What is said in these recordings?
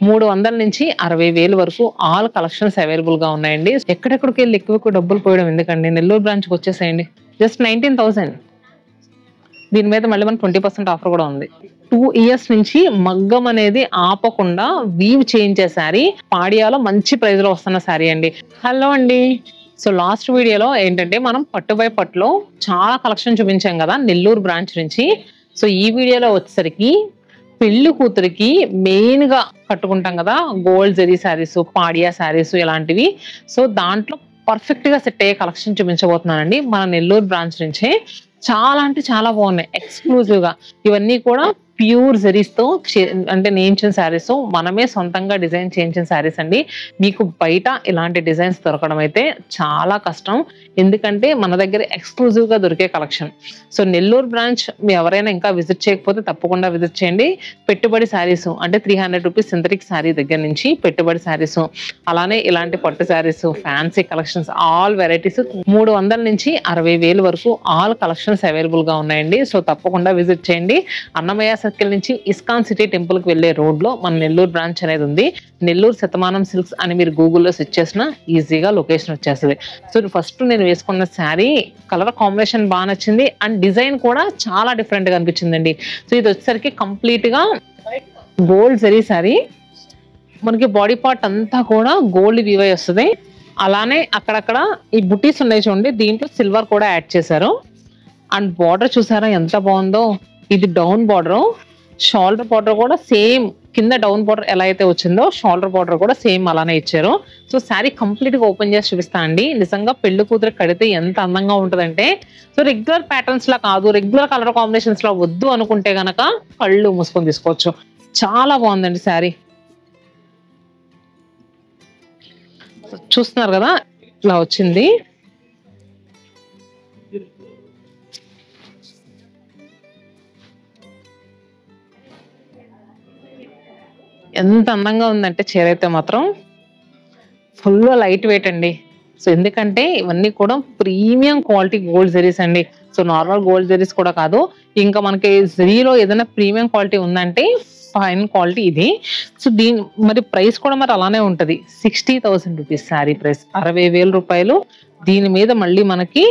300 నుంచి 60,000 వరకు all collections available గా ఉన్నాయండి. ఎక్కడెక్కడికి వెళ్ళి ఎక్కువ డబ్బులు పోయడం ఎందుకండి, నెల్లూరు బ్రాంచ్ కి వచ్చేసేయండి. జస్ట్ 19,000. దీని మీద మళ్ళీ మనకి 20% ఆఫర్ కూడా ఉంది. 2 ఇయర్స్ నుంచి మగ్గం అనేది ఆపకుండా వీవ్ చేయించే శారీ, పాడియాలో మంచి ప్రైస్ లో వస్తున్న శారీ అండి. హలో అండి. సో లాస్ట్ వీడియోలో ఏంటంటే మనం పట్టు బై పట్టులో చాలా కలెక్షన్ చూపించాం కదా నెల్లూరు బ్రాంచ్ నుంచి. సో ఈ వీడియోలో వచ్చేసరికి పెళ్లి కూతురికి మెయిన్ గా కట్టుకుంటాం కదా గోల్డ్ జరీ శారీస్, పాడియా శారీస్ ఇలాంటివి. సో దాంట్లో పర్ఫెక్ట్ గా సెట్ అయ్యే కలెక్షన్ చూపించబోతున్నానండి మన నెల్లూరు బ్రాంచ్ నుంచే. చాలా అంటే చాలా బాగున్నాయి ఎక్స్క్లూజివ్ గా. ఇవన్నీ కూడా ప్యూర్ జరీస్ తో అంటే నేయించిన శారీస్, మనమే సొంతంగా డిజైన్ చేయించిన శారీస్ అండి. మీకు బయట ఇలాంటి డిజైన్స్ దొరకడం అయితే చాలా కష్టం, ఎందుకంటే మన దగ్గర ఎక్స్క్లూజివ్ గా దొరికే కలెక్షన్. సో నెల్లూరు బ్రాంచ్ మీ ఎవరైనా ఇంకా విజిట్ చేయకపోతే తప్పకుండా విజిట్ చేయండి. పెట్టుబడి శారీస్ అంటే 300 రూపీస్ సింథటిక్ శారీ దగ్గర నుంచి పెట్టుబడి శారీస్, అలానే ఇలాంటి పట్టు saris, fancy collections, all varieties 300 నుంచి 60,000 వరకు ఆల్ కలెక్షన్స్ అవైలబుల్ గా ఉన్నాయండి. సో తప్పకుండా విజిట్ చేయండి. అన్నమయ్య సర్కిల్ నుంచి ఇస్కాన్ సిటీ టెంపుల్ కి వెళ్లే రోడ్ లో మన నెల్లూరు బ్రాంచ్ అనేది ఉంది. నెల్లూరు శతమానం సిల్క్స్ అని మీరు గూగుల్లో సెర్చ్ చేసినా ఈజీగా లొకేషన్ వచ్చేస్తుంది. సో ఫస్ట్ నేను వేసుకున్న శారీ కలర్ కాంబినేషన్ బాగా నచ్చింది అండ్ డిజైన్ కూడా చాలా డిఫరెంట్ గా అనిపించిందండి. సో ఇది వచ్చేసరికి కంప్లీట్ గా గోల్డ్ జరీ శారీ, మనకి బాడీ పార్ట్ అంతా కూడా గోల్డ్ వీవ్ అయి వస్తుంది. అలానే అక్కడక్కడ ఈ బుటీస్ ఉన్నాయి చూడండి, దీంట్లో సిల్వర్ కూడా యాడ్ చేశారు. అండ్ బార్డర్ చూసారా ఎంత బాగుందో. ఇది డౌన్ బార్డర్, షోల్డర్ బార్డర్ కూడా సేమ్ కింద డౌన్ బార్డర్ ఎలా అయితే వచ్చిందో షోల్డర్ బార్డర్ కూడా సేమ్ అలానే ఇచ్చారు. సో శారీ కంప్లీట్ గా ఓపెన్ చేసి చూపిస్తాను అండి. నిజంగా పెళ్లి కూతురు కడితే ఎంత అందంగా ఉంటుందంటే, సో రెగ్యులర్ ప్యాటర్న్స్ లా కాదు, రెగ్యులర్ కలర్ కాంబినేషన్స్ లా వద్దు అనుకుంటే గనక కళ్ళు మూసుకొని తీసుకోవచ్చు. చాలా బాగుందండి శారీ. చూస్తున్నారు కదా ఇలా వచ్చింది. ఎంత అందంగా ఉందంటే చీర అయితే మాత్రం ఫుల్ లైట్ వెయిట్ అండి. సో ఎందుకంటే ఇవన్నీ కూడా ప్రీమియం క్వాలిటీ గోల్డ్ జరీస్ అండి. సో నార్మల్ గోల్డ్ జరీస్ కూడా కాదు, ఇంకా మనకి జరీలో ఏదైనా ప్రీమియం క్వాలిటీ ఉందంటే ఫైన్ క్వాలిటీ ఇది. సో దీని మరి ప్రైస్ కూడా మరి అలానే ఉంటది. 60,000 రూపీస్ శారీ ప్రైస్, 60,000 రూపాయలు. దీని మీద మళ్ళీ మనకి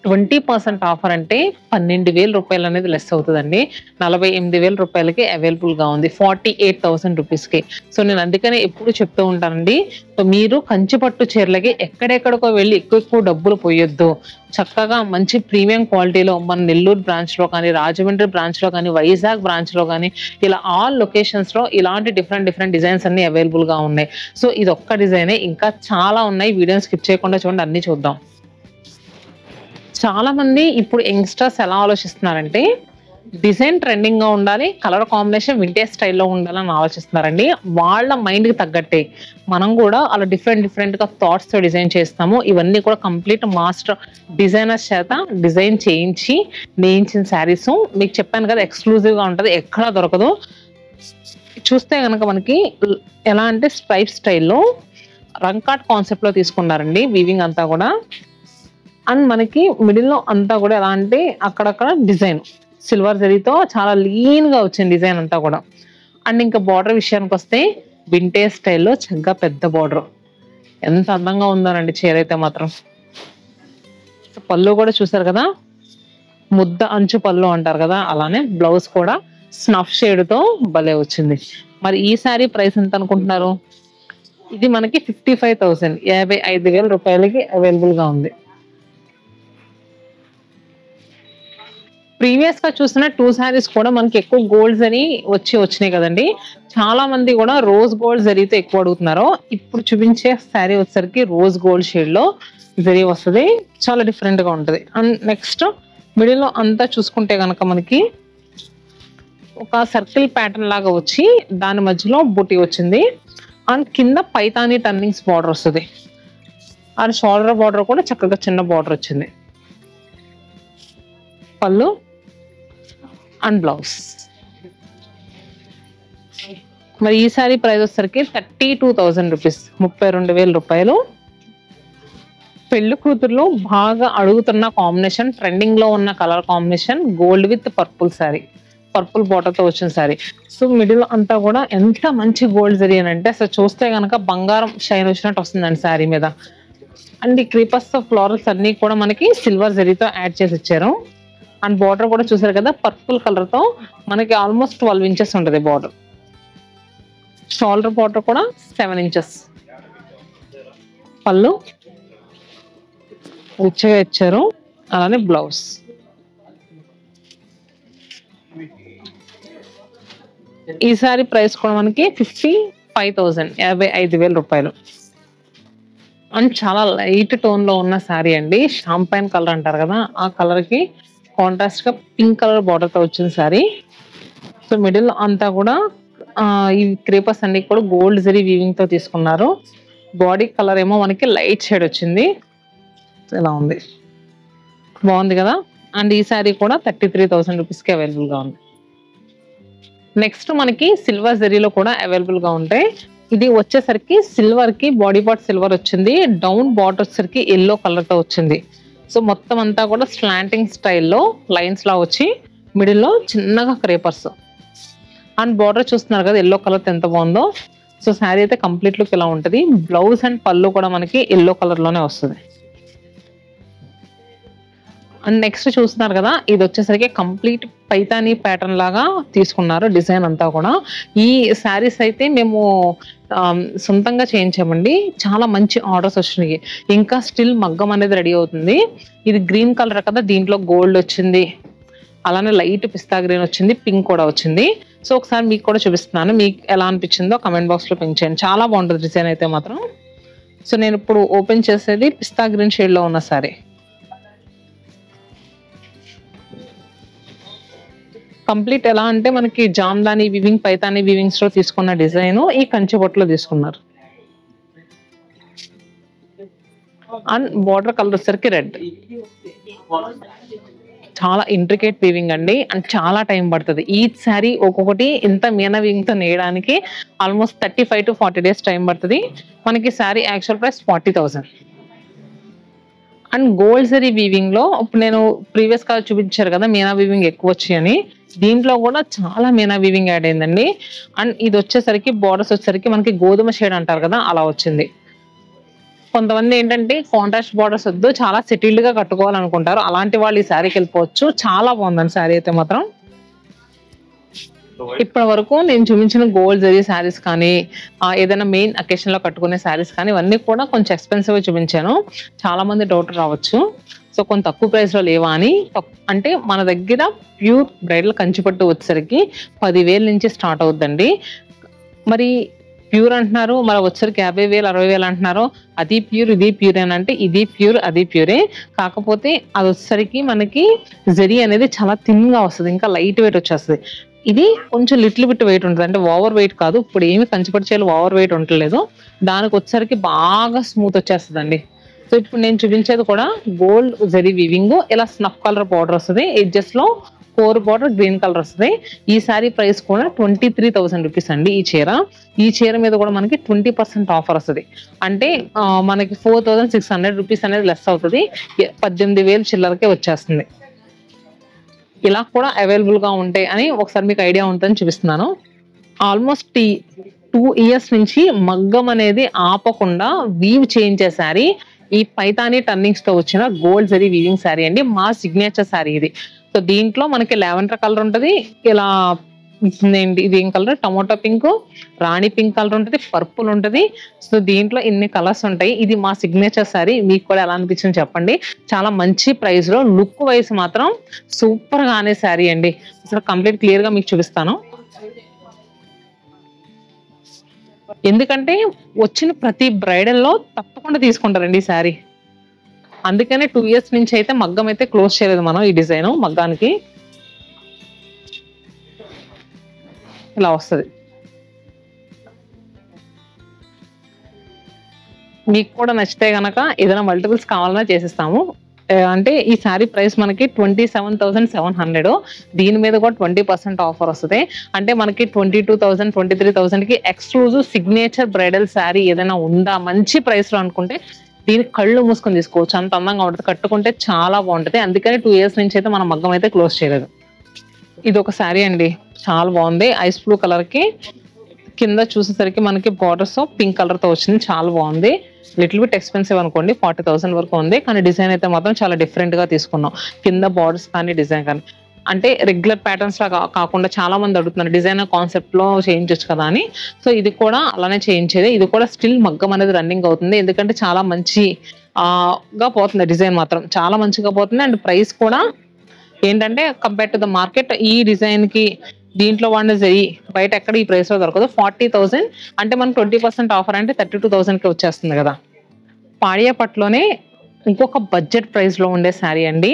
20% ఆఫర్ అంటే 12,000 రూపాయలు అనేది లెస్ అవుతుందండి. 48,000 రూపాయలకి అవైలబుల్ గా ఉంది 48,000 రూపీస్ కి. సో నేను అందుకనే ఎప్పుడు చెప్తూ ఉంటానండి, సో మీరు కంచిపట్టు చీరలకి ఎక్కడెక్కడికో వెళ్ళి ఎక్కువ డబ్బులు పోయొద్దు. చక్కగా మంచి ప్రీమియం క్వాలిటీలో మన నెల్లూరు బ్రాంచ్ లో కానీ, రాజమండ్రి బ్రాంచ్ లో కానీ, వైజాగ్ బ్రాంచ్ లో కానీ, ఇలా ఆల్ లొకేషన్స్ లో ఇలాంటి డిఫరెంట్ డిజైన్స్ అన్ని అవైలబుల్ గా ఉన్నాయి. సో ఇది ఒక్క డిజైనే, ఇంకా చాలా ఉన్నాయి. వీడియోని స్కిప్ చేయకుండా చూడండి, అన్ని చూద్దాం. చాలా మంది ఇప్పుడు యంగ్స్టర్స్ ఎలా ఆలోచిస్తున్నారంటే డిజైన్ ట్రెండింగ్ గా ఉండాలి, కలర్ కాంబినేషన్ వింటేజ్ స్టైల్లో ఉండాలని ఆలోచిస్తున్నారండి. వాళ్ళ మైండ్ కి తగ్గట్టే మనం కూడా అలా డిఫరెంట్ గా థాట్స్ తో డిజైన్ చేస్తాము. ఇవన్నీ కూడా కంప్లీట్ మాస్టర్ డిజైనర్స్ చేత డిజైన్ చేయించి నేయించిన శారీస్. మీకు చెప్పాను కదా ఎక్స్క్లూజివ్ గా ఉంటది, ఎక్కడా దొరకదు. చూస్తే కనుక మనకి ఎలా అంటే స్ట్రైప్ స్టైల్లో రంకాట్ కాన్సెప్ట్ లో తీసుకున్నారండి వీవింగ్ అంతా కూడా. అండ్ మనకి మిడిల్ లో అంతా కూడా ఎలా అంటే అక్కడక్కడ డిజైన్ సిల్వర్ జరీతో చాలా లీన్ గా వచ్చింది డిజైన్ అంతా కూడా. అండ్ ఇంకా బార్డర్ విషయానికి వస్తే వింటేజ్ స్టైల్లో చక్కగా పెద్ద బార్డర్, ఎంత అందంగా ఉందోనండి చీర అయితే మాత్రం. పళ్ళు కూడా చూసారు కదా, ముద్ద అంచు పళ్ళు అంటారు కదా, అలానే బ్లౌజ్ కూడా స్నఫ్ షేడ్ తో భలే వచ్చింది. మరి ఈ సారీ ప్రైస్ ఎంత అనుకుంటున్నారు? ఇది మనకి 55,000, 55,000 రూపాయలకి అవైలబుల్ గా ఉంది. ప్రీవియస్ గా చూసిన 2 శారీస్ కూడా మనకి ఎక్కువ గోల్డ్ జరీ వచ్చినాయి కదండి. చాలా మంది కూడా రోజ్ గోల్డ్ జరీతో ఎక్కువ అడుగుతున్నారు. ఇప్పుడు చూపించే శారీ వచ్చేసరికి రోజ్ గోల్డ్ షేడ్ లో జరీ వస్తుంది, చాలా డిఫరెంట్ గా ఉంటది. అండ్ నెక్స్ట్ మిడిల్ లో అంతా చూసుకుంటే కనుక మనకి ఒక సర్కిల్ ప్యాటర్న్ లాగా వచ్చి దాని మధ్యలో బుటీ వచ్చింది. అండ్ కింద పైతానీ టర్నింగ్స్ బార్డర్ వస్తుంది. అండ్ షోల్డర్ బార్డర్ కూడా చక్కగా చిన్న బార్డర్ వచ్చింది. పళ్ళు అండ్ బ్లౌజ్. మరి ఈ సారీ ప్రైస్ వచ్చేసరికి 32,000 రూపీస్, 32,000 రూపాయలు. పెళ్లి కూతురులో బాగా అడుగుతున్న కాంబినేషన్, ట్రెండింగ్ లో ఉన్న colour combination gold with purple sari. Purple border తో వచ్చిన శారీ. సో మిడిల్ అంతా కూడా ఎంత మంచి గోల్డ్ జరీ అని అంటే అసలు చూస్తే గనక బంగారం షైన్ వచ్చినట్టు వస్తుందండి శారీ మీద. అండ్ ఈ క్రీపర్స్ ఫ్లోరల్స్ అన్ని కూడా మనకి సిల్వర్ జరీతో యాడ్ చేసి ఇచ్చారు. అండ్ బార్డర్ కూడా చూసారు కదా పర్పుల్ కలర్ తో మనకి ఆల్మోస్ట్ 12 ఇంచెస్ ఉంటుంది బార్డర్. షోల్డర్ బార్డర్ కూడా 7 ఇంచెస్. పళ్ళు రిచ్గా ఇచ్చారు. అలానే బ్లౌజ్. ఈ సారీ ప్రైస్ కూడా మనకి 55,000 55,000 రూపాయలు. అండ్ చాలా లైట్ టోన్ లో ఉన్న శారీ అండి. షాంపైన్ కలర్ అంటారు కదా ఆ కలర్ కి కాంట్రాస్ట్ గా పింక్ కలర్ బార్డర్ తో వచ్చిన శారీ. సో మిడిల్ అంతా కూడా ఈ క్రేపర్స్ అన్ని కూడా గోల్డ్ జరీ వీవింగ్ తో తీసుకున్నారు. బాడీ కలర్ ఏమో మనకి లైట్ షేడ్ వచ్చింది. ఇలా ఉంది, బాగుంది కదా. అండ్ ఈ శారీ కూడా 33,000 రూపీస్ కి అవైలబుల్ గా ఉంది. నెక్స్ట్ మనకి సిల్వర్ జరీలో కూడా అవైలబుల్ గా ఉంటాయి. ఇది వచ్చేసరికి సిల్వర్ కి బాడీ పార్ట్ సిల్వర్ వచ్చింది. డౌన్ బార్డర్ వచ్చేసరికి ఎల్లో కలర్ తో వచ్చింది. సో మొత్తం అంతా కూడా స్లాంటింగ్ స్టైల్లో లైన్స్ లా వచ్చి మిడిల్ లో చిన్నగా క్రేపర్స్. అండ్ బార్డర్ చూస్తున్నారు కదా ఎల్లో కలర్ ఎంత బాగుందో. సో శారీ అయితే కంప్లీట్ లుక్ ఇలా ఉంటుంది. బ్లౌజ్ అండ్ పళ్ళు కూడా మనకి ఎల్లో కలర్ లోనే వస్తుంది. అండ్ నెక్స్ట్ చూస్తున్నారు కదా ఇది వచ్చేసరికి కంప్లీట్ పైతానీ ప్యాటర్న్ లాగా తీసుకున్నారు డిజైన్ అంతా కూడా. ఈ శారీస్ అయితే మేము సొంతంగా చేయించామండి. చాలా మంచి ఆర్డర్స్ వచ్చినాయి. ఇంకా స్టిల్ మగ్గం అనేది రెడీ అవుతుంది. ఇది గ్రీన్ కలర్ కదా, దీంట్లో గోల్డ్ వచ్చింది, అలానే లైట్ పిస్తా గ్రీన్ వచ్చింది, పింక్ కూడా వచ్చింది. సో ఒకసారి మీకు కూడా చూపిస్తున్నాను, మీకు ఎలా అనిపించిందో కమెంట్ బాక్స్ లో పెంచండి. చాలా బాగుంటుంది డిజైన్ అయితే మాత్రం. సో నేను ఇప్పుడు ఓపెన్ చేసేది పిస్తా గ్రీన్ షేడ్ లో ఉన్న శారీ. కంప్లీట్ ఎలా అంటే మనకి జామ్దాని వివింగ్ పైతాని వివింగ్స్ లో తీసుకున్న డిజైన్ ఈ కంచి బొట్లో తీసుకున్నారు. అండ్ బార్డర్ కలర్ వచ్చేసరికి రెడ్. చాలా ఇంట్రికేట్ వీవింగ్ అండి. అండ్ చాలా టైం పడుతుంది. ఈ శారీ ఒక్కొక్కటి ఇంత మీనా వీవింగ్ తో నేయడానికి ఆల్మోస్ట్ 35 to 40 days టైం పడుతుంది. మనకి sari actual price 40,000. And gold zari weaving లో ఇప్పుడు నేను ప్రీవియస్ గా చూపించారు కదా మీనా వీవింగ్ ఎక్కువ వచ్చాయని, దీంట్లో కూడా చాలా మీనా వీవింగ్ యాడ్ అయిందండి. అండ్ ఇది వచ్చేసరికి బార్డర్స్ వచ్చేసరికి మనకి గోధుమ షేడ్ అంటారు కదా అలా వచ్చింది. కొంతమంది ఏంటంటే కాంట్రాస్ట్ బార్డర్స్ వద్దు చాలా సెటిల్డ్ గా కట్టుకోవాలనుకుంటారు, అలాంటి వాళ్ళు ఈ శారీకి వెళ్ళిపోవచ్చు. చాలా బాగుందండి శారీ అయితే మాత్రం. ఇప్పటి వరకు నేను చూపించిన గోల్డ్ జరీ శారీస్ కానీ ఏదైనా మెయిన్ అకేషన్ లో కట్టుకునే శారీస్ కానీ ఇవన్నీ కూడా కొంచెం ఎక్స్పెన్సివ్ గా చూపించాను. చాలా మంది డౌట్ రావచ్చు, సో కొంత తక్కువ ప్రైస్ లో లేవా అని. అంటే మన దగ్గర ప్యూర్ బ్రైడల్ కంచిపట్టు వచ్చేసరికి 10,000 నుంచి స్టార్ట్ అవుద్దండి. మరి ప్యూర్ అంటున్నారు, మరి వచ్చరికి 50,000 60,000 అంటున్నారు. అది ప్యూర్ ఇది ప్యూర్ అని అంటే ఇది ప్యూర్ అది ప్యూరే. కాకపోతే అది వచ్చేసరికి మనకి జరీ అనేది చాలా థిన్ గా వస్తుంది, ఇంకా లైట్ వెయిట్ వచ్చేస్తుంది. ఇది కొంచెం లిటిల్ బిట్ వెయిట్ ఉంటుంది, అంటే ఓవర్ వెయిట్ కాదు. ఇప్పుడు ఏమి కంచిపట్టు చీరలు ఓవర్ వెయిట్ ఉండలేదు, దానికి వచ్చేసరికి బాగా స్మూత్ వచ్చేస్తుందండి. సో ఇప్పుడు నేను చూపించేది కూడా గోల్డ్ జరీ వీవింగ్, ఇలా స్నఫ్ కలర్ బార్డర్ వస్తుంది, ఎడ్జెస్ లో కోర్ బార్డర్ గ్రీన్ కలర్ వస్తుంది. ఈ సారీ ప్రైస్ కూడా 23,000 రూపీస్ అండి. ఈ చీర మీద కూడా మనకి 20% ఆఫర్ వస్తుంది. అంటే మనకి 4,600 రూపీస్ అనేది లెస్ అవుతుంది. 18,000 చిల్లరకే వచ్చేస్తుంది. ఇలా కూడా అవైలబుల్ గా ఉంటాయి అని ఒకసారి మీకు ఐడియా ఉంటుందని చూపిస్తున్నాను. ఆల్మోస్ట్ 2 years నుంచి మగ్గం అనేది ఆపకుండా వీవ్ చేయించే శారీ ఈ పైతానీ టర్నింగ్స్ తో వచ్చిన గోల్డ్ జరీ వీవింగ్ శారీ అండి. మా సిగ్నేచర్ శారీ ఇది. సో దీంట్లో మనకి లావెండర్ కలర్ ఉంటుంది, ఇలా ఇది ఏం కలర్ టమోటా పింక్, రాణి పింక్ కలర్ ఉంటుంది, పర్పుల్ ఉంటుంది. సో దీంట్లో ఇన్ని కలర్స్ ఉంటాయి. ఇది మా సిగ్నేచర్ శారీ. మీకు కూడా ఎలా అనిపించింది చెప్పండి. చాలా మంచి ప్రైస్ లో లుక్ వైజ్ మాత్రం సూపర్ గానే శారీ అండి. అసలు కంప్లీట్ క్లియర్ గా మీకు చూపిస్తాను. ఎందుకంటే వచ్చిన ప్రతి బ్రైడల్ లో తప్పకుండా తీసుకుంటారండి ఈ శారీ. అందుకనే 2 years నుంచి అయితే మగ్గం అయితే క్లోజ్ చేయలేదు మనం. ఈ డిజైన్ మగ్గానికి ఇలా వస్తుంది. మీకు కూడా నచ్చితే గనక ఏదైనా మల్టిపుల్స్ కావాలన్నా చేసిస్తాము. అంటే ఈ శారీ ప్రైస్ మనకి 27,700. దీని మీద కూడా 20% ఆఫర్ వస్తుంది. అంటే మనకి 22,000 23,000 కి ఎక్స్క్లూజివ్ సిగ్నేచర్ బ్రైడల్ శారీ ఏదైనా ఉందా మంచి ప్రైస్ లో అనుకుంటే దీనికి కళ్ళు మూసుకొని తీసుకోవచ్చు. అంత అందంగా ఉంటుంది, కట్టుకుంటే చాలా బాగుంటుంది. అందుకని 2 years నుంచి అయితే మనం మగ్గం అయితే క్లోజ్ చేయలేదు. ఇది ఒక శారీ అండి, చాలా బాగుంది. ఐస్ బ్లూ కలర్ కి కింద చూసేసరికి మనకి బార్డర్స్ పింక్ కలర్ తో వచ్చింది, చాలా బాగుంది. లిటిల్ బిట్ ఎక్స్పెన్సివ్ అనుకోండి, 40,000 వరకు ఉంది. కానీ డిజైన్ అయితే మాత్రం చాలా డిఫరెంట్ గా తీసుకున్నాం. కింద బార్డర్స్ కానీ డిజైన్ కానీ అంటే రెగ్యులర్ ప్యాటర్న్స్ లా కాకుండా చాలా మంది అడుగుతున్నారు డిజైన్ కాన్సెప్ట్ లో చేయించవచ్చు కదా అని. సో ఇది కూడా అలానే చేయించేది. ఇది కూడా స్టిల్ మగ్గం అనేది రన్నింగ్ అవుతుంది, ఎందుకంటే చాలా మంచి గా పోతుంది. డిజైన్ మాత్రం చాలా మంచిగా పోతుంది. అండ్ ప్రైస్ కూడా ఏంటంటే కంపేర్ టు ద మార్కెట్ ఈ డిజైన్ కి దీంట్లో వాడిన జరీ బయట ఎక్కడ ఈ ప్రైస్ లో దొరకదు. 40,000 అంటే మనకు 20% ఆఫర్ అంటే 32,000 కి వచ్చేస్తుంది కదా. పాడియా పట్టులోనే ఇంకొక బడ్జెట్ ప్రైస్ లో ఉండే శారీ అండి.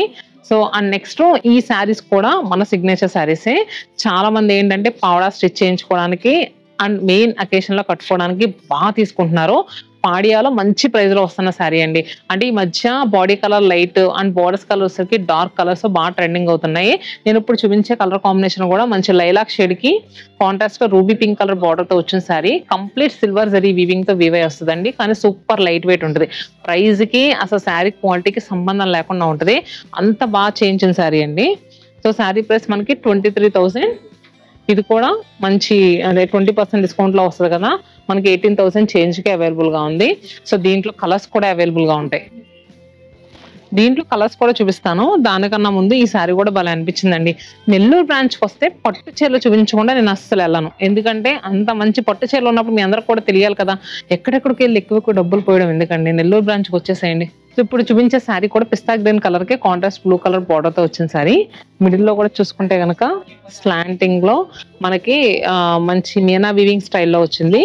సో అండ్ నెక్స్ట్ ఈ శారీస్ కూడా మన సిగ్నేచర్ శారీసే. చాలా మంది ఏంటంటే పావడా స్టిచ్ చేయించుకోవడానికి అండ్ మెయిన్ అకేషన్ లో కట్టుకోవడానికి బాగా తీసుకుంటున్నారు. పాడియాలో మంచి ప్రైస్ లో వస్తున్న శారీ అండి. అంటే ఈ మధ్య body colour light and borders colour వచ్చేసరికి డార్క్ కలర్స్ బాగా ట్రెండింగ్ అవుతున్నాయి. నేను ఇప్పుడు చూపించే కలర్ కాంబినేషన్ కూడా మంచి లైలాక్ షేడ్ కి కాంట్రాస్ట్ గా రూబీ పింక్ కలర్ బార్డర్ తో వచ్చిన sari. Complete silver zari weaving తో వీవ్ అయి వస్తుందండి, కానీ సూపర్ లైట్ వెయిట్ ఉంటుంది. ప్రైస్ కి అసలు శారీ క్వాలిటీకి సంబంధం లేకుండా ఉంటుంది, అంత బాగా చేయించిన శారీ అండి. సో శారీ ప్రైస్ మనకి 23,000. ఇది కూడా మంచి అంటే 20% డిస్కౌంట్ లో వస్తుంది కదా, మనకి 18,000 చేంజ్ కి అవైలబుల్ గా ఉంది. సో దీంట్లో కలర్స్ కూడా అవైలబుల్ గా ఉంటాయి. దీంట్లో కలర్స్ కూడా చూపిస్తాను. దానికన్నా ముందు ఈ శారీ కూడా భలే అనిపించిందండి. నెల్లూరు బ్రాంచ్కి వస్తే పట్టు చీరలు చూపించకుండా నేను అస్సలు వెళ్ళను, ఎందుకంటే అంత మంచి పట్టు చీరలు ఉన్నప్పుడు మీ అందరికి కూడా తెలియాలి కదా. ఎక్కడెక్కడికి వెళ్ళి ఎక్కువ డబ్బులు పోయడం ఎందుకండి, నెల్లూరు బ్రాంచ్కి వచ్చేసేయండి. సో ఇప్పుడు చూపించే శారీ కూడా పిస్తా గ్రీన్ కలర్ కి కాంట్రాస్ట్ బ్లూ కలర్ బార్డర్ తో వచ్చిన శారీ. మిడిల్ లో కూడా చూసుకుంటే కనుక స్లాంటింగ్ లో మనకి మంచి మీనా వీవింగ్ స్టైల్లో వచ్చింది.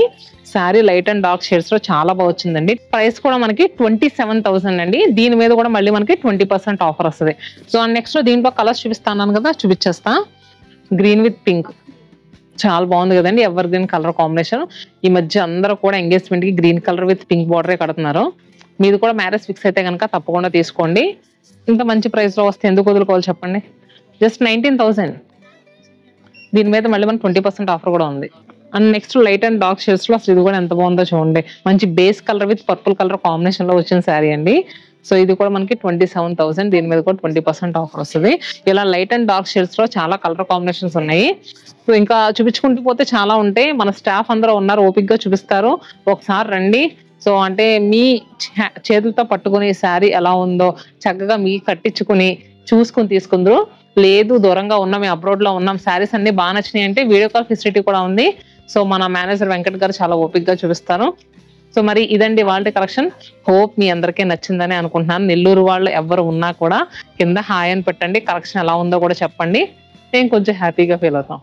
Sari light and dark shades లో చాలా బాగా వచ్చిందండి. ప్రైస్ కూడా మనకి 27,000 అండి. దీని మీద కూడా మళ్ళీ మనకి 20% ఆఫర్ వస్తుంది. సో నెక్స్ట్ దీంట్లో కలర్స్ చూపిస్తాను కదా, చూపించేస్తా. గ్రీన్ విత్ పింక్ చాలా బాగుంది కదండి, ఎవర్ గ్రీన్ కలర్ కాంబినేషన్. ఈ మధ్య అందరూ కూడా ఎంగేజ్మెంట్ కి గ్రీన్ కలర్ విత్ పింక్ బార్డరే కడుతున్నారు. మీది కూడా మ్యారేజ్ ఫిక్స్ అయితే కనుక తప్పకుండా తీసుకోండి. ఇంకా మంచి ప్రైస్ లో వస్తే ఎందుకు వదులుకోవాలి చెప్పండి. జస్ట్ 19,000. దీని మీద మళ్ళీ మనకి 20% ఆఫర్ కూడా ఉంది. And next light and dark shades లో అసలు ఇది కూడా ఎంత బాగుందో చూడండి. మంచి base colour with purple colour combination లో వచ్చిన శారీ అండి. సో ఇది కూడా మనకి 27,000. దీని మీద కూడా 20% ఆఫర్ వస్తుంది. ఇలా లైట్ అండ్ డార్క్ షేడ్స్ లో చాలా కలర్ కాంబినేషన్స్ ఉన్నాయి. సో ఇంకా చూపించుకుంటూ పోతే చాలా ఉంటాయి. మన స్టాఫ్ అందరూ ఉన్నారు, ఓపిక్ గా చూపిస్తారు. ఒకసారి రండి. సో అంటే మీ చేతులతో పట్టుకుని శారీ ఎలా ఉందో చక్కగా మీ కట్టించుకుని చూసుకుని తీసుకుందరు. లేదు దూరంగా ఉన్నాం, మేము అబ్రాడ్ లో ఉన్నాం, శారీస్ అన్ని బాగా నచ్చినాయి అంటే వీడియో కాల్ ఫెసిలిటీ కూడా ఉంది. సో మన మేనేజర్ వెంకట్ గారు చాలా ఓపిక్ గా చూపిస్తారు. సో మరి ఇదండి వాళ్ళ కలెక్షన్. హోప్ మీ అందరికీ నచ్చిందని అనుకుంటున్నాను. నెల్లూరు వాళ్ళు ఎవరు ఉన్నా కూడా కింద హాయ్ అని పెట్టండి, కలెక్షన్ ఎలా ఉందో కూడా చెప్పండి. నేను కొంచెం హ్యాపీగా ఫీల్ అవుతాం.